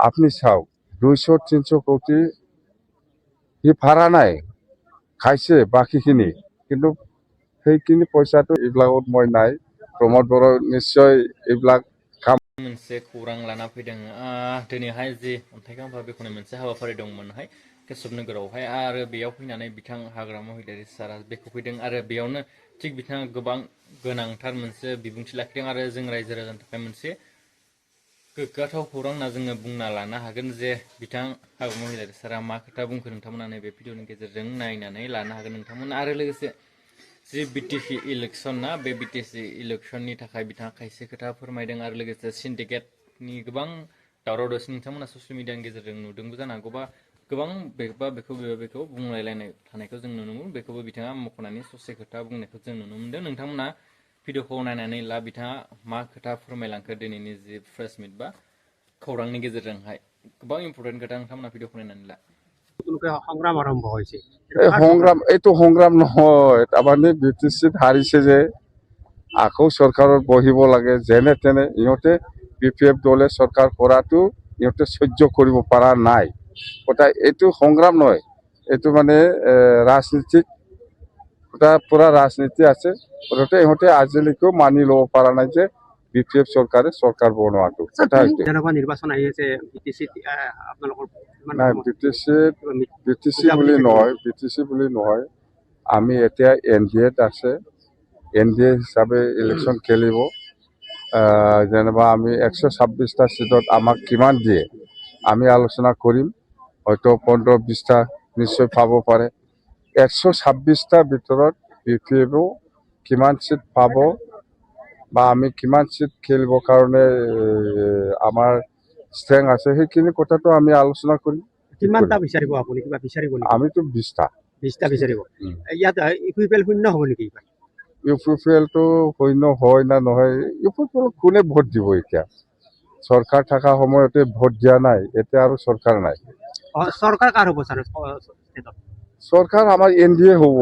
আপনি চাওক 200-300 কোটি সি ভাড়া নাই খাইছে বাকীখিনি, কিন্তু সেইখিনি পইচাটো এইবিলাকত মই নাই। প্ৰমোদ বড়ো নিশ্চয় এইবিলাক मोनसे खौरां लाना फैदों दिनैहाय जि अन्थाइ गांफा बेखेवनाय मोनसे हाबाफारि दंमोनहाय केशब नोगोरावहाय आरो बेयाव फैनानै बिथां हाग्रा महिलारि सारा बेखेवफैदों आरो बेयावनो थिग बिथाङा गोबां गोनांथार मोनसे बिबुंथि लाखिदों आरो जों रायजो राजानि थाखाय मोनसे गोग्गाथाव खौरां होनना जोङो बुंना लानो हागोन जे बिथां हाग्रा महिलारि सारा मा खोथा बुंखो नोंथांमोना नैबे भिडिअनि गेजेरजों नायनानै लानो हागोन नोंथांमोना आरो लोगोसे जि बिटिसि इलेक्शन ना बे बिटिसि इलेक्शननि थाखाय बिथाङा खायसे खोथा फोरमायदों आरो लोगोसे सिन्डिकेटनि गोबां दावराव दावसि नोंथांमोना ससियेल मिडियानि गेजेरजों नुदोंबो जानो हागौ बा गोबां बेखौ बुंलायलायनाय थानायखौ जों नुनो मोनो बेखौबो बिथाङा मख'नानै ससे खोथा बुंनायखौ जों नुनो मोनदों नोंथांमोना भिडिअखौ नायनानै ला बिथाङा मा खोथा फोरमायलांखो दिनैनि जि प्रेस मिट बा खौरांनि गेजेरजोंहाय गोबां इम्पर्टेन्ट खोथा नोंथांमोना भिडिअखौ नायनानै ला সংগ্রাম আরম্ভ হয়েছে এইটো সংগ্ৰাম নহয়, তাৰমানে BTC হাৰিছে যে আকৌ চৰকাৰত বহিব লাগে যেনে তেনে ইহঁতে BPF দলে চৰকাৰ কৰাটো ইহঁতে সহ্য কৰিব পৰা নাই। কথা এইটো সংগ্ৰাম নহয়, এইটো মানে ৰাজনীতিক পুৰা ৰাজনীতি আছে। মুঠতে ইহঁতে আজিলৈকেও মানি ল'ব পৰা নাই যে BPF চৰকাৰে চৰকাৰ বনোৱাটো কথা এইটো। যেনেকুৱা নিৰ্বাচন আহি আছে আপোনালোকৰ নাই BTC বুলি নহয়, আমি এতিয়া NDAত আছে। NDA হিচাপে ইলেকশ্যন খেলিব। যেনিবা আমি 126টা সিটত আমাক কিমান দিয়ে আমি আলোচনা কৰিম, হয়তো 15-20টা নিশ্চয় পাব পাৰে। 126টা ভিতৰত BPFও কিমান সিট পাব বা আমি কিমান সিট খেলিবৰ কাৰণে আমাৰ ষ্ট্ৰেংথ আছে সেইখিনি কথাটো আমি আলোচনা কৰিম। কিমানটা বিচাৰিব আপুনি, কিবা বিচাৰিব নেকি? আমিতো 20টা বিচাৰিব। ইয়াত ইকুইপেল শূন্য হ'ব নেকি? ইউপিপিএলটো শূন্য হয় না নহয়, ইউপিপিএল কোনে ভোট দিব? এতিয়া চৰকাৰ থকা সময়তে ভোট দিয়া নাই, এতিয়া আৰু চৰকাৰ নাই। চৰকাৰ কাৰ হ'ব ছাৰ? চৰকাৰ আমাৰ NDA হ'ব,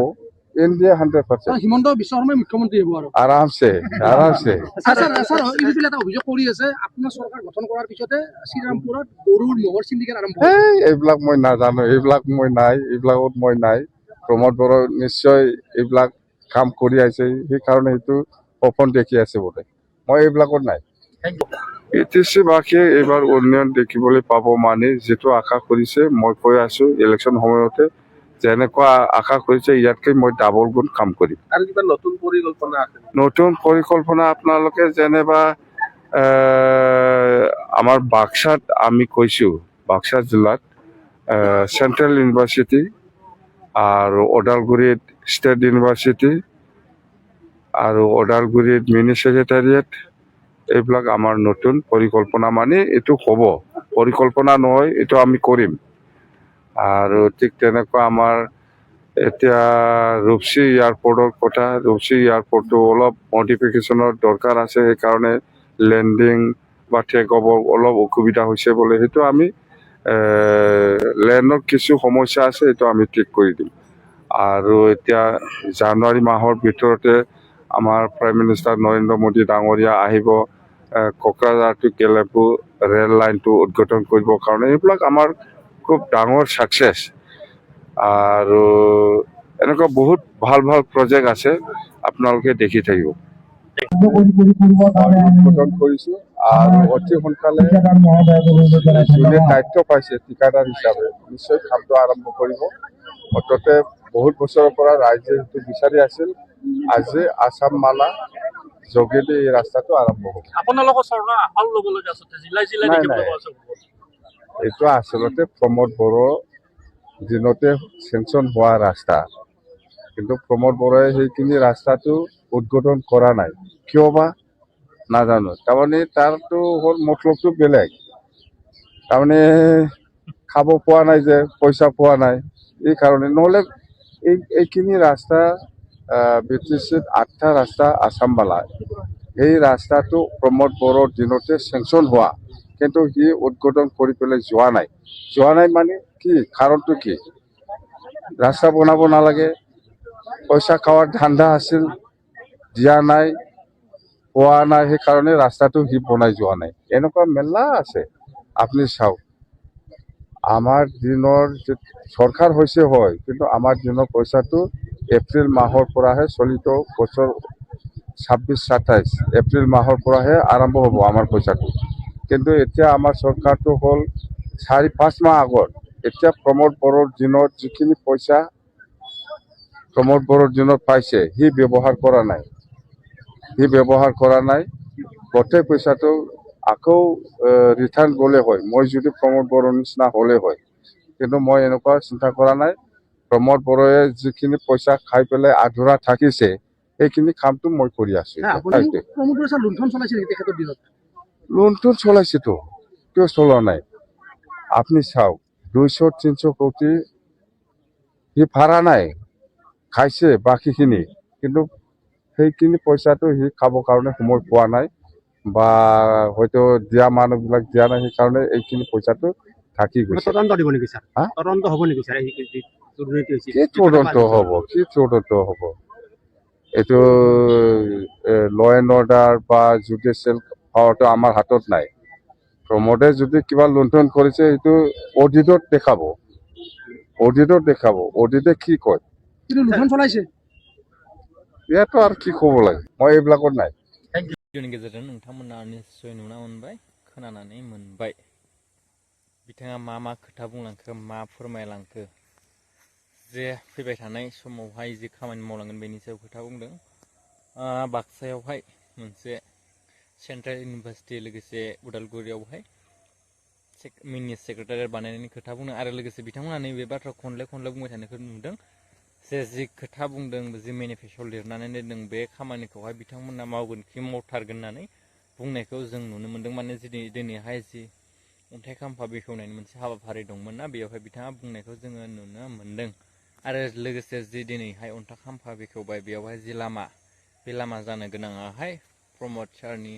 NDA 100%। হিমন্ত বিশ্ব শৰ্মাই মুখ্যমন্ত্ৰী হ'ব আৰু আৰামছে। ইউপিপিএল এটা অভিযোগ কৰি আছে আপোনাৰ চৰকাৰ গঠন কৰাৰ পিছতে শ্ৰীৰামপুৰত গৰুৰ মহৰ চিণ্ডিকেট আৰম্ভ এইবিলাক মই নাজানো, এইবিলাকত মই নাই। প্ৰমোদ বড়ো নিশ্চয় এইবিলাক কাম কৰি আছে, সেইকাৰণে সেইটো সপোন দেখি আছে বোলে। মই এইবিলাকত নাই। BTC বাসীয়ে এইবাৰ উন্নয়ন দেখিবলৈ পাব, মানে যিটো আশা কৰিছে মই কৈ আছো ইলেকশ্যন সময়তে যেনেকুৱা আশা কৰিছে ইয়াতকৈ মই ডাবল গুণ কাম কৰিম। আৰু কিবা নতুন পৰিকল্পনা আছে? নতুন পৰিকল্পনা আপোনালোকে যেনিবা আমাৰ বাক্সাত আমি কৈছোঁ, বাক্সা জিলাত চেণ্ট্ৰেল ইউনিভাৰ্চিটি আৰু ওদালগুৰিত ষ্টেট ইউনিভাৰ্চিটি আৰু ওদালগুৰিত মিনি ছেক্ৰেটাৰিয়েট, এইবিলাক আমাৰ নতুন পৰিকল্পনা, মানে এইটো হ'ব, পৰিকল্পনা নহয়, এইটো আমি কৰিম। আৰু ঠিক তেনেকুৱা আমাৰ এতিয়া ৰূপসী এয়াৰপৰ্টৰ কথা, ৰূপসী এয়াৰপৰ্টটো অলপ মডিফিকেশ্যনৰ দৰকাৰ আছে, সেইকাৰণে লেণ্ডিং বা টেক অফৰ অলপ অসুবিধা হৈছে বোলে। সেইটো আমি লেণ্ডৰ কিছু সমস্যা আছে, সেইটো আমি ঠিক কৰি দিম। আৰু এতিয়া জানুৱাৰী মাহৰ ভিতৰতে আমাৰ প্ৰাইম মিনিষ্টাৰ নৰেন্দ্ৰ মোদী ডাঙৰীয়া আহিব কোকৰাঝাৰ টু কেলেপু ৰেল লাইনটো উদ্বোধন কৰিবৰ কাৰণে। এইবিলাক আমাৰ খুব ডাঙৰ ছাকচেছ। আৰু এনেকুৱা বহুত ভাল ভাল প্ৰজেক্ট আছে, আপোনালোকে দেখি থাকিব। উদ্বোধন কৰিছোঁ আৰু অতি সোনকালে যোনে দায়িত্ব পাইছে ঠিকাদাৰ হিচাপে নিশ্চয় কামটো আৰম্ভ কৰিব। মুঠতে বহুত বছৰৰ পৰা ৰাইজে সেইটো বিচাৰি আছিল, আজি আছাম মালা যোগেদি এই ৰাস্তাটো আৰম্ভ হ'ব। আপোনালোকৰ চৰকাৰ আশাও ল'বলগীয়া আছে, জিলাই এইটো আচলতে প্ৰমোদ বড়ো দিনতে চেংচন হোৱা ৰাস্তা, কিন্তু প্ৰমোদ বড়োৱে সেইখিনি ৰাস্তাটো উদ্বোধন কৰা নাই, কিয় বা নাজানো। তাৰমানে তাৰতো হ'ল মতলবটো বেলেগ, তাৰমানে খাব পোৱা নাই যে, পইচা পোৱা নাই, এই কাৰণে। নহ'লে এইখিনি ৰাস্তা BTCত 8টা ৰাস্তা আছাম মালা, এই ৰাস্তাটো প্ৰমোদ বড়োৰ দিনতে চেংচন হোৱা, কিন্তু সি উদ্বোধন কৰি পেলাই যোৱা নাই মানে কি কাৰণটো কি? ৰাস্তা বনাব নালাগে, পইচা খোৱাৰ ধান্দা আছিল, দিয়া নাই, পোৱা নাই, সেইকাৰণে ৰাস্তাটো সি বনাই যোৱা নাই। এনেকুৱা মেলা আছে, আপুনি চাওক। আমাৰ দিনৰ সৰকাৰ হয়েছে হয়, কিন্তু আমাৰ দিনেৰ পয়সাটো এপ্ৰিল মাহৰ পৰাহে চলিত বছৰ 26-27 এপ্ৰিল মাহৰ পৰাহে আৰম্ভ হ'ব আমাৰ পইচাটো। কিন্তু এতিয়া আমাৰ চৰকাৰটো হ'ল 4-5 মাহ আগত। এতিয়া প্ৰমোদ বড়োৰ দিনত যিখিনি পইচা প্ৰমোদ বড়োৰ দিনত পাইছে সি ব্যৱহাৰ কৰা নাই। গোটেই পইচাটো আকৌ ৰিটাৰ্ণ গ'লে হয়, মই যদি প্ৰমোদ বড়োৰ নিচিনা হ'লে হয়। কিন্তু মই এনেকুৱা চিন্তা কৰা নাই। প্ৰমোদ বড়োৱে যিখিনি পইচা খাই পেলাই আধৰুৱা থাকিছে সেইখিনি কামটো মই কৰি আছো। আপুনি প্ৰমোদ বড়োৱে স্যাৰ লুণ্ঠন চলাইছে নেকি তেখেতৰ দিনত? লুণ্ঠন চলাইছেতো, কিয় চলোৱা নাই? আপনি চাওক 200-300 কোটি সি ভাড়া নাই, খাইছে বাকীখিনি, কিন্তু সেইখিনি পইচাটো সি খাবৰ কাৰণে সময় পোৱা নাই, বা হয়তো দিয়া মানুহবিলাক দিয়া নাই, সেইকাৰণে এইখিনি পইচাটো থাকি গৈছে। তদন্ত দিব নেকি স্যার? হা? তদন্ত হ'ব নেকি স্যার? এই যে দুর্নীতি হৈছে কি তদন্ত হ'ব? এইটো ল এণ্ড অৰ্ডাৰ বা জুডিচিয়েল পাৱাৰটো আমাৰ হাতত নাই। প্ৰমোদে যদি কিবা লুণ্ঠন কৰিছে সেইটো অডিটত দেখাব। অডিটে কি কয় কিন্তু লুণ্ঠন চলাইছে। ইয়াতো আৰু কি ক'ব লাগে, মই এইবিলাকত নাই। भिडिअनि गेजेरजों नोंथांमोना निस्सय नुना मोनबाय, खोनानानै मोनबाय बिथाङा मा मा खोथा बुंलांखो, मा फोरमायलांखो, जे फैबाय थानाय समावहाय जि खामानि मावलांगोन बेनि सायाव खोथा बुंदों। बाक्सायावहाय मोनसे सेन्ट्रेल इउनिभार्सिटि लोगोसे उदालगुरियावहाय मिनि सेक्रेटारियेट बानायनायनि खोथा बुंदों आरो लोगोसे बिथांमोना नैबे बाथ्रा खनले बुंबाय थानायखौ नुदों जे जि खोथा बुंदों, जि मेनिफेस्ट'आव लिरनानै दोनदों बे खामानिखौहाय बिथांमोना मावगोन कि मावथारगोन होननानै बुंनायखौ जों नुनो मोन्दों। माने दिनैहाय जि अन्थाइ खाम्फा बेखेवनायनि मोनसे हाबाफारि दंमोन ना, बेयावहाय बिथाङा बुंनायखौ जोङो नुनो मोन्दों। आरो लोगोसे जि दिनैहाय अन्थाइ खाम्फा बेखेवबाय बेयावहाय जि लामा, बे लामा जानो गोनाङाहाय प्रमोद सारनि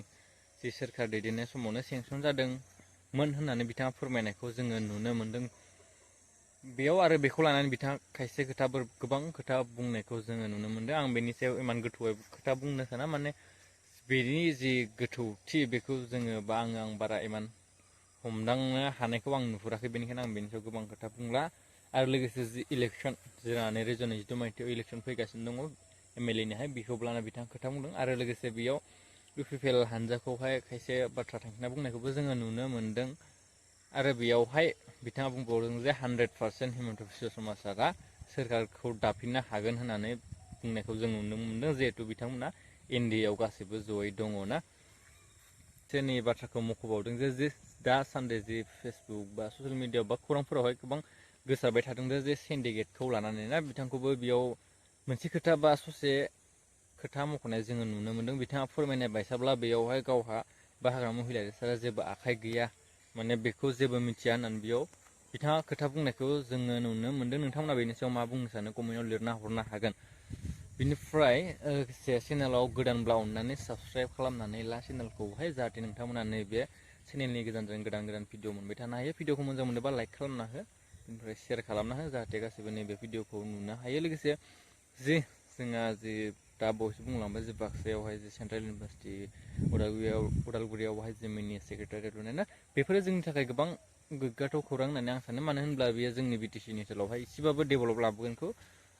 जि सोरखार दैदेननाय समावनो सेंसन जादोंमोन होननानै बिथाङा फोरमायनायखौ जोङो नुनो मोन्दों। बेयाव आरो बेखौ लानानै बिथाङा खायसे खोथाफोर, गोबां खोथा बुंनायखौ जोङो नुनो मोन्दों। आं बेनि सायाव इमान गोथौयै खोथा बुंनो साना, माने बेनि जि गोथौथि बेखौ जोङो बा आं बारा इमान हमदांनो हानायखौ आं नुहुराखै, बेनिखायनो आं बेनि सायाव गोबां खोथा बुंला। आरो लोगोसे जि इलेक्सन, जोंहा नैरोजा 22 मायथाइयाव इलेक्सन फैगासिनो दङ MLA-निहाय, बेखौ लाना बिथाङा खोथा बुंदों। आरो लोगोसे बेयाव UPPL हानजाखौहाय खायसे बाथ्रा थांखिना बुंनायखौबो जोङो नुनो मोन्दों। आरो बेयावहाय बिथाङा बुंबावदों जे 100% हिमन्त बिश्व शर्माआ सोरखारखौ दाफिननो हागोन होननानै बुंनायखौ जों नुनो मोन्दों, जिहेथु बिथांमोना NDA-आव गासैबो जयै दङ ना। सोरनि बाथ्राखौ मख'बावदों जे दासान्दि जि फेसबुक बा ससियेल मिडिया बा खौरांफोरावहाय गोबां गोसारबाय थादों जे सिन्डिकेटखौ लानानै ना, बिथांखौबो बेयाव मोनसे खोथा बा ससे खोथा मख'नाय जोङो नुनो मोन्दों। बिथाङा फोरमायनाय बायसाब्ला बेयावहाय गावहा बा हाग्रा महिलारि सारा जेबो आखाइ गैया, माने बेखौ जेबो मिथिया होननानै बेयाव बिथाङा खोथा बुंनायखौ जोङो नुनो मोन्दों। नोंथांमोना बेनि सायाव मा बुंनो सानो कमेन्टआव लिरना हरनो हागोन। बिनिफ्राय चेनेलाव गोदानब्ला अननानै साबस्क्राइब खालामनानै ला चेनेलखौहाय, जाहाथे नोंथांमोना नैबे चेनेलनि गेजेरजों गोदान भिडिअ मोनबाय थानो हायो। भिडिअखौ मोजां मोनोबा लाइक खालामना हो, बेनिफ्राय शेयार खालामना हो, जाहाथे गासैबो नैबे भिडिअखौ नुनो हायो। लोगोसे जि जोंहा जि दा बावैसो बुंलांबाय जे बाक्सायावहाय जि सेन्ट्रेल इउनिभार्सिटि उदालगुरियावहाय जि मिनि सेक्रेटारियेट लुनाय ना, बेफोरो जोंनि थाखाय गोबां गोग्गाथाव खौरां होननानै आं सानो। मानो होनब्ला बेयो जोंनि BTC ओनसोलावहाय एसेबाबो डेभेलप लाबोगोनखौ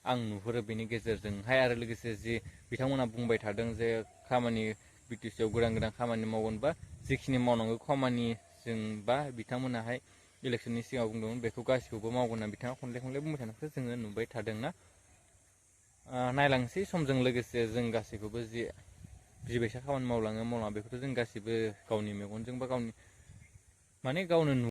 आं नुहुरो बेनि गेजेरजोंहाय। आरो लोगोसे जि बिथांमोना बुंबाय थादों जे खामानि BTC-आव गोदान खामानि मावगोन बा जिखिनि मावनांगौ खामानि जों बा बिथांमोनाहाय इलेक्सननि सिगाङाव बुंदोंमोन बेखौ गासिखौबो मावगोन होनना बिथाङा खनले बुंबाय थानायखौ जोङो नुबाय थादोंना। नायलांसै समजों लोगोसे जों गासैखौबो जिबायसा खामानि मावलाङा बेखौथ' जों गासिबो गावनि मेगनजों बा गावनि माने गावनो